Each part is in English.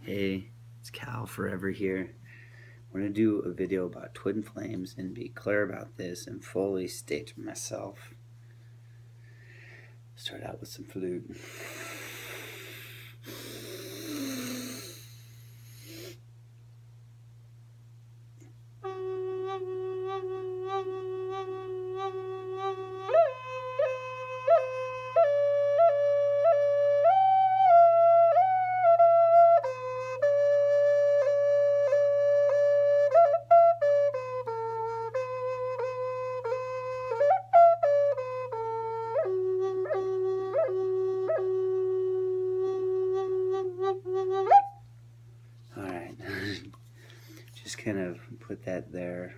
Hey, it's Cal Forever here. We're going to do a video about twin flames and be clear about this and fully state to myself. Start out with some flute. Alright, just kind of put that there.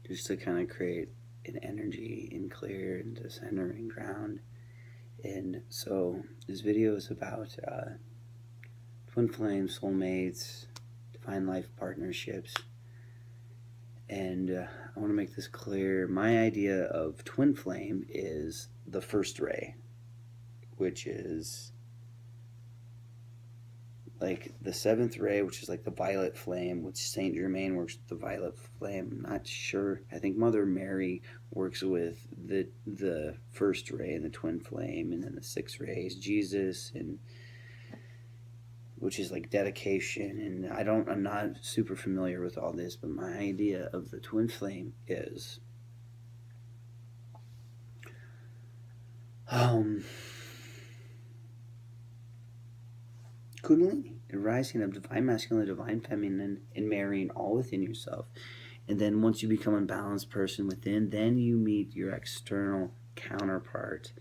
Just to kind of create an energy and clear and to center and ground. And so this video is about twin flames, soulmates, divine life partnerships. And I want to make this clear. My idea of twin flame is the first ray, which is like the seventh ray, which is like the violet flame, which Saint Germain works with the violet flame. I'm not sure. I think Mother Mary works with the first ray and the twin flame, and then the sixth ray is Jesus, and which is like dedication. And I'm not super familiar with all this, but my idea of the twin flame is Kundalini, the rising of divine masculine, divine feminine, and marrying all within yourself. And then once you become a balanced person within, then you meet your external counterpart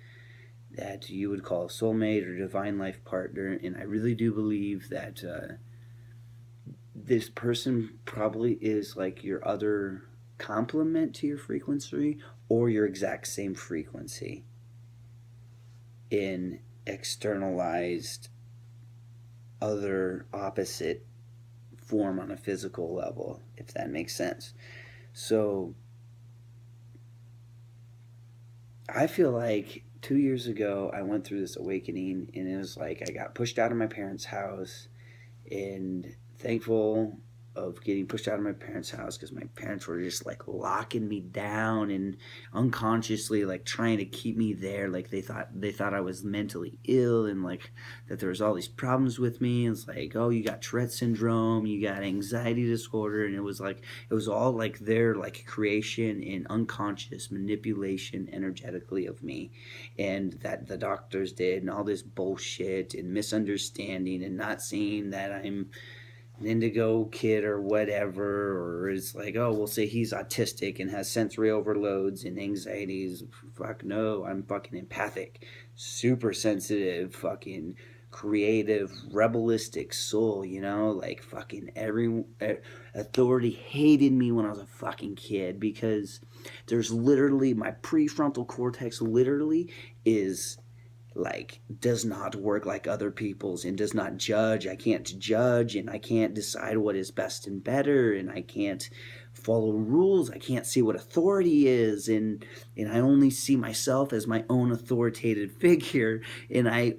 that you would call a soulmate or divine life partner. And I really do believe that this person probably is like your other complement to your frequency or your exact same frequency in externalized other opposite form on a physical level, if that makes sense. So I feel like 2 years ago I went through this awakening, and it was like I got pushed out of my parents' house, and thankful of getting pushed out of my parents' house because my parents were just like locking me down and unconsciously like trying to keep me there. Like they thought I was mentally ill, and like that there was all these problems with me. It's like, oh, you got Tourette syndrome, you got anxiety disorder, and it was all like their like creation and unconscious manipulation energetically of me, and that the doctors did, and all this bullshit and misunderstanding and not seeing that I'm an indigo kid or whatever, or it's like, oh, we'll say he's autistic and has sensory overloads and anxieties. Fuck no, I'm fucking empathic, super sensitive, fucking creative, rebelistic soul, like fucking every authority hated me when I was a fucking kid because there's literally my prefrontal cortex literally is like does not work like other people's and does not judge. I can't judge, and I can't decide what is best and better, and I can't follow rules. I can't see what authority is, and I only see myself as my own authoritative figure, and I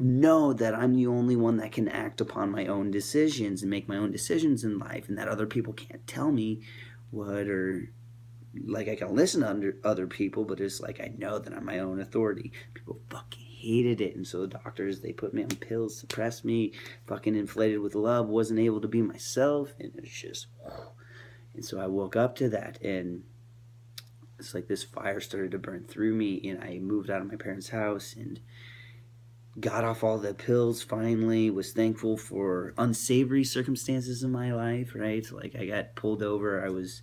know that I'm the only one that can act upon my own decisions and make my own decisions in life, and that other people can't tell me what, or like I can listen to other people, but it's like I know that I'm my own authority. People fucking hated it, and so the doctors, they put me on pills, suppressed me, fucking inflated with love, wasn't able to be myself, and it's just, and so I woke up to that, and it's like this fire started to burn through me, and I moved out of my parents' house and got off all the pills finally, was thankful for unsavory circumstances in my life, right? Like I got pulled over, I was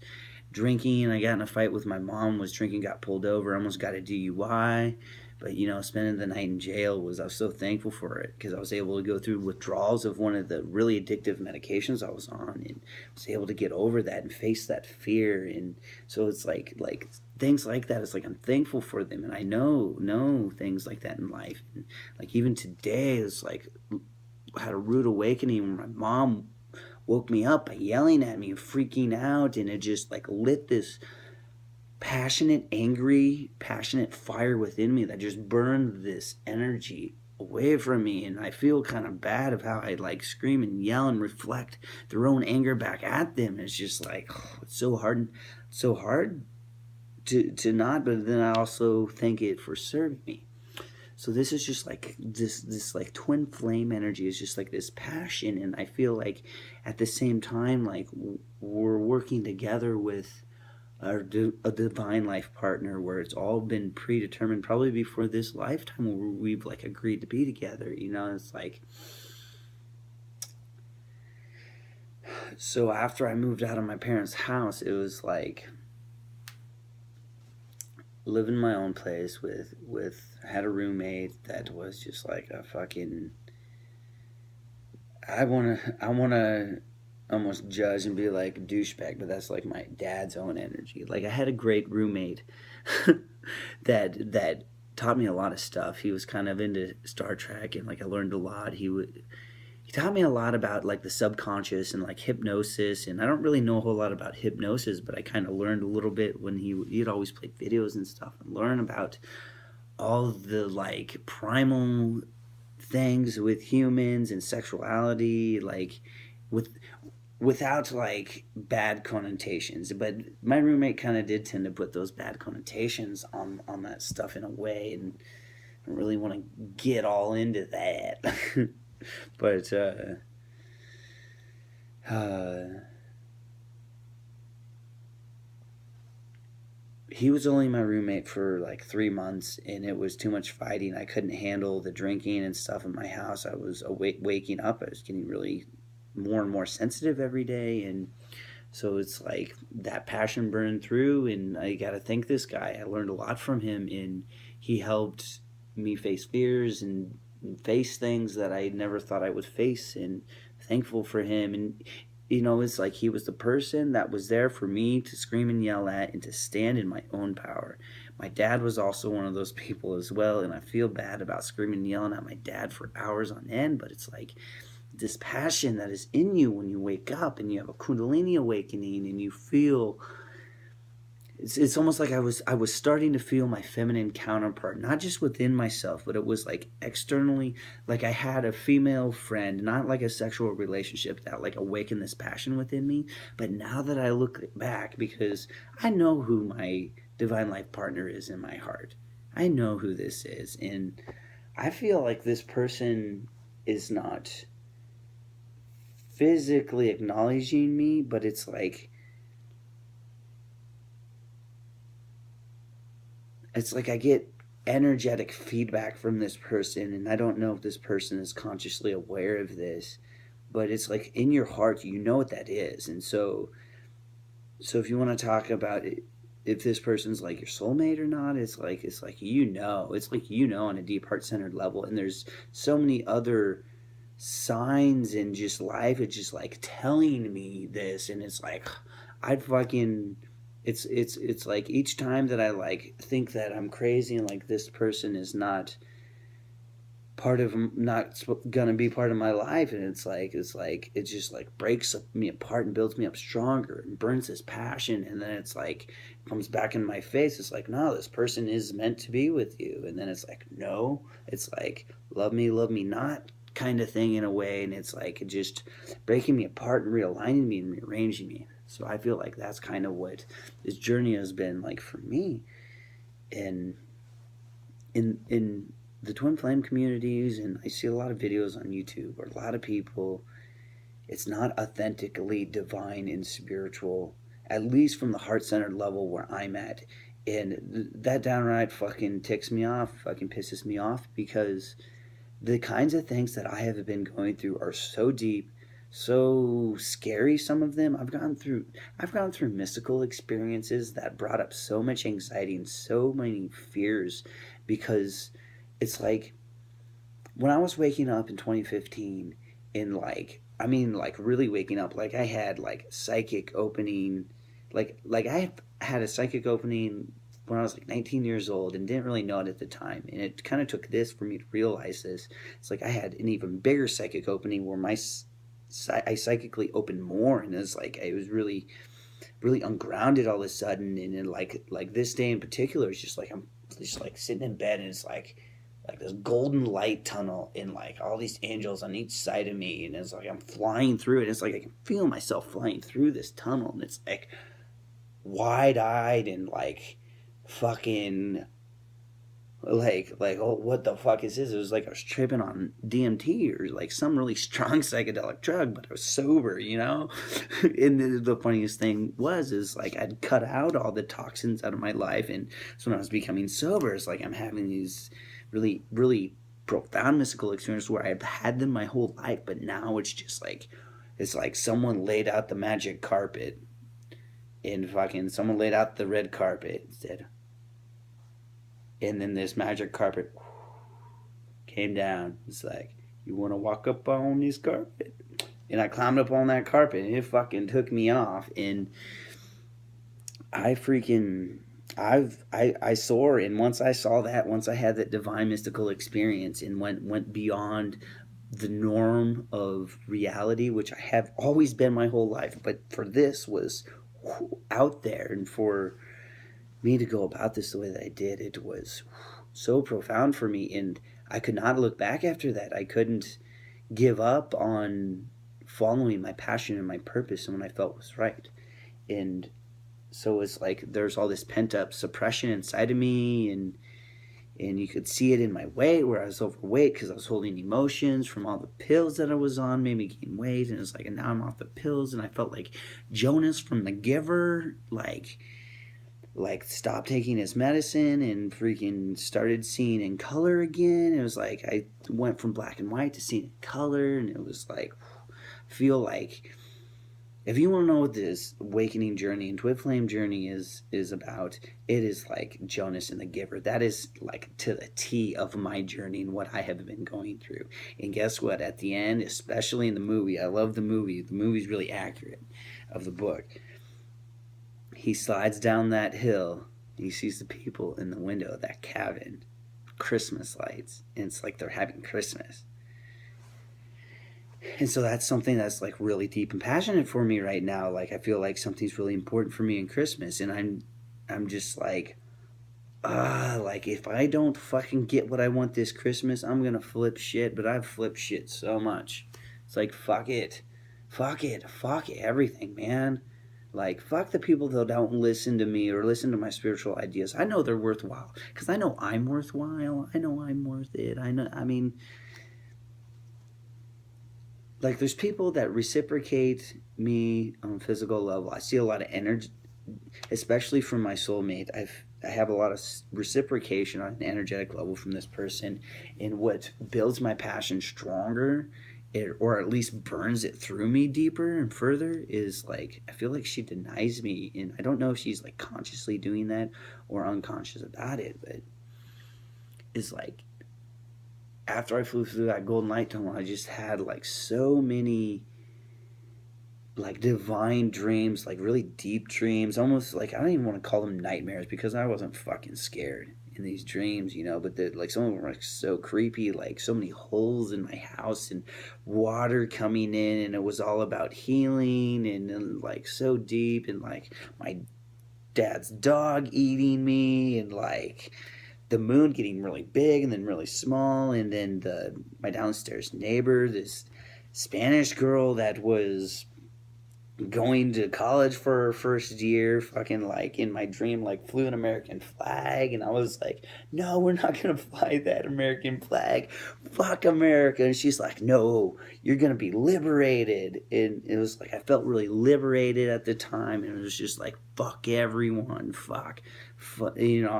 drinking, I got in a fight with my mom, was drinking, got pulled over, almost got a DUI, but spending the night in jail I was so thankful for it because I was able to go through withdrawals of one of the really addictive medications I was on, and was able to get over that and face that fear. And so it's like things like that, it's like I'm thankful for them, and I know things like that in life. And like even today, it's like I had a rude awakening when my mom woke me up by yelling at me and freaking out, and it just like lit this passionate, angry, passionate fire within me that just burned this energy away from me. And I feel kind of bad of how I like scream and yell and reflect their own anger back at them. It's just like, oh, it's so hard to not, but then I also thank it for serving me. So this is just like this like twin flame energy is just like this passion, and I feel like at the same time like we're working together with a divine life partner where it's all been predetermined probably before this lifetime where we've like agreed to be together. It's like, so after I moved out of my parents' house, it was like living in my own place with had a roommate that was just like a fucking, I wanna almost judge and be like douchebag, but that's like my dad's own energy. Like I had a great roommate that taught me a lot of stuff. He was kind of into Star Trek, and like I learned a lot. He taught me a lot about like the subconscious and like hypnosis, and I don't really know a whole lot about hypnosis, but I kind of learned a little bit when he'd always play videos and stuff and learn about all the like primal things with humans and sexuality, like with without like bad connotations. But my roommate kind of did tend to put those bad connotations on that stuff in a way, and I don't really want to get all into that. But uh, he was only my roommate for like 3 months, and it was too much fighting. I couldn't handle the drinking and stuff in my house. I was waking up. I was getting really more and more sensitive every day, and so it's like that passion burned through. And I got to thank this guy. I learned a lot from him, and he helped me face fears and face things that I never thought I would face, and thankful for him. And it's like he was the person that was there for me to scream and yell at and to stand in my own power. My dad was also one of those people as well, and I feel bad about screaming and yelling at my dad for hours on end, but it's like this passion that is in you when you wake up and you have a kundalini awakening and you feel, it's almost like I was starting to feel my feminine counterpart, not just within myself, but it was like externally. Like I had a female friend, not like a sexual relationship, that like awakened this passion within me. But now that I look back, because I know who my divine life partner is in my heart, I know who this is, and I feel like this person is not physically acknowledging me, but it's like I get energetic feedback from this person, and I don't know if this person is consciously aware of this, but it's like in your heart you know what that is. And so if you want to talk about it, if this person's like your soulmate or not, it's like on a deep heart centered level. And there's so many other signs in just life. It's just like telling me this, and it's like I'd fucking it's like each time that I like think that I'm crazy and like this person is not gonna be part of my life, and it's like it just like breaks me apart and builds me up stronger and burns this passion, and then it's like comes back in my face. It's like, no, this person is meant to be with you. And then it's like, no, it's like love me not kind of thing in a way. And it's like just breaking me apart and realigning me and rearranging me. So I feel like that's kind of what this journey has been like for me. And in the twin flame communities, and I see a lot of videos on YouTube where a lot of people, it's not authentically divine and spiritual, at least from the heart-centered level where I'm at. And that downright fucking ticks me off, fucking pisses me off, because the kinds of things that I have been going through are so deep, so scary. Some of them I've gone through mystical experiences that brought up so much anxiety and so many fears, because it's like when I was waking up in 2015, and like really waking up, like I had like psychic opening, like I had a psychic opening when I was like 19 years old and didn't really know it at the time. And it kind of took this for me to realize this. It's like I had an even bigger psychic opening where I psychically opened more, and it was like it was really really ungrounded all of a sudden. And then like this day in particular, it's just like I'm just like sitting in bed, and it's like this golden light tunnel, and like all these angels on each side of me, and it's like I'm flying through it. It's like I can feel myself flying through this tunnel, and it's like wide eyed and like fucking like oh, what the fuck is this? It was like I was tripping on DMT or like some really strong psychedelic drug, but I was sober, you know. And the funniest thing is like I'd cut out all the toxins out of my life, and so when I was becoming sober, it's like I'm having these really really profound mystical experiences where I've had them my whole life, but now it's just like it's like someone laid out the magic carpet, and fucking someone laid out the red carpet and said, and then this magic carpet came down. It's like, you want to walk up on this carpet? And I climbed up on that carpet, and it fucking took me off. And I freaking, I soar. And once I saw that, once I had that divine mystical experience and went beyond the norm of reality, which I have always been my whole life, but for this was out there, and for me to go about this the way that I did, it was so profound for me, and I could not look back after that. I couldn't give up on following my passion and my purpose and what I felt was right. And so it's like there's all this pent up suppression inside of me, and you could see it in my weight, where I was overweight because I was holding emotions from all the pills that I was on, made me gain weight. And it's like, and now I'm off the pills, and I felt like Jonas from The Giver, like stopped taking his medicine and freaking started seeing in color again. It was like I went from black and white to seeing in color, and it was like, I feel like if you want to know what this awakening journey and twin flame journey is about, it is like Jonas and The Giver. That is like to the T of my journey and what I have been going through. And guess what? At the end, especially in the movie, I love the movie. The movie's really accurate of the book. He slides down that hill. He sees the people in the window of that cabin, Christmas lights, and it's like they're having Christmas. And so that's something that's like really deep and passionate for me right now. Like I feel like something's really important for me in Christmas, and I'm just like, like if I don't fucking get what I want this Christmas, I'm gonna flip shit. But I've flipped shit so much. It's like fuck it, everything, man. Like, fuck the people that don't listen to me or listen to my spiritual ideas. I know they're worthwhile because I know I'm worthwhile. I know I'm worth it. I mean, like, there's people that reciprocate me on a physical level. I see a lot of energy, especially from my soulmate. I have a lot of reciprocation on an energetic level from this person. And what builds my passion stronger, or at least burns it through me deeper and further, is like I feel like she denies me, and I don't know if she's like consciously doing that or unconscious about it, but it's like after I flew through that golden light tunnel, I just had like so many like divine dreams, like really deep dreams, almost like I don't even want to call them nightmares because I wasn't fucking scared in these dreams, you know, but like some of them were like so creepy, like so many holes in my house and water coming in, and it was all about healing, and like so deep, and like my dad's dog eating me, and like the moon getting really big and then really small, and then my downstairs neighbor, this Spanish girl that was going to college for her first year, fucking like in my dream, like flew an American flag, and I was like, no, we're not gonna fly that American flag, fuck America. And she's like, no, you're gonna be liberated. And it was like I felt really liberated at the time, and it was just like fuck everyone, fuck. You know,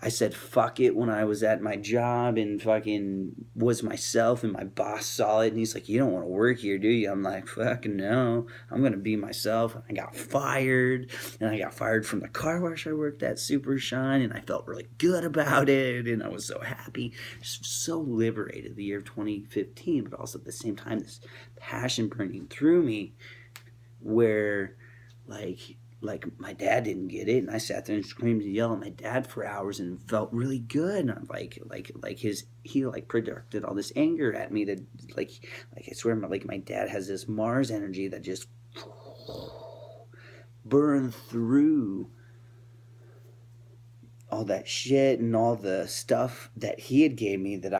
I said fuck it when I was at my job and fucking was myself, and my boss saw it and he's like, you don't want to work here, do you? I'm like, fucking no, I'm going to be myself. I got fired, and I got fired from the car wash I worked at, Super Shine, and I felt really good about it, and I was so happy, just so liberated the year of 2015, but also at the same time this passion burning through me where like my dad didn't get it, and I sat there and screamed and yelled at my dad for hours and felt really good. And I'm like he like projected all this anger at me that like I swear my dad has this Mars energy that just burn through all that shit and all the stuff that he had gave me that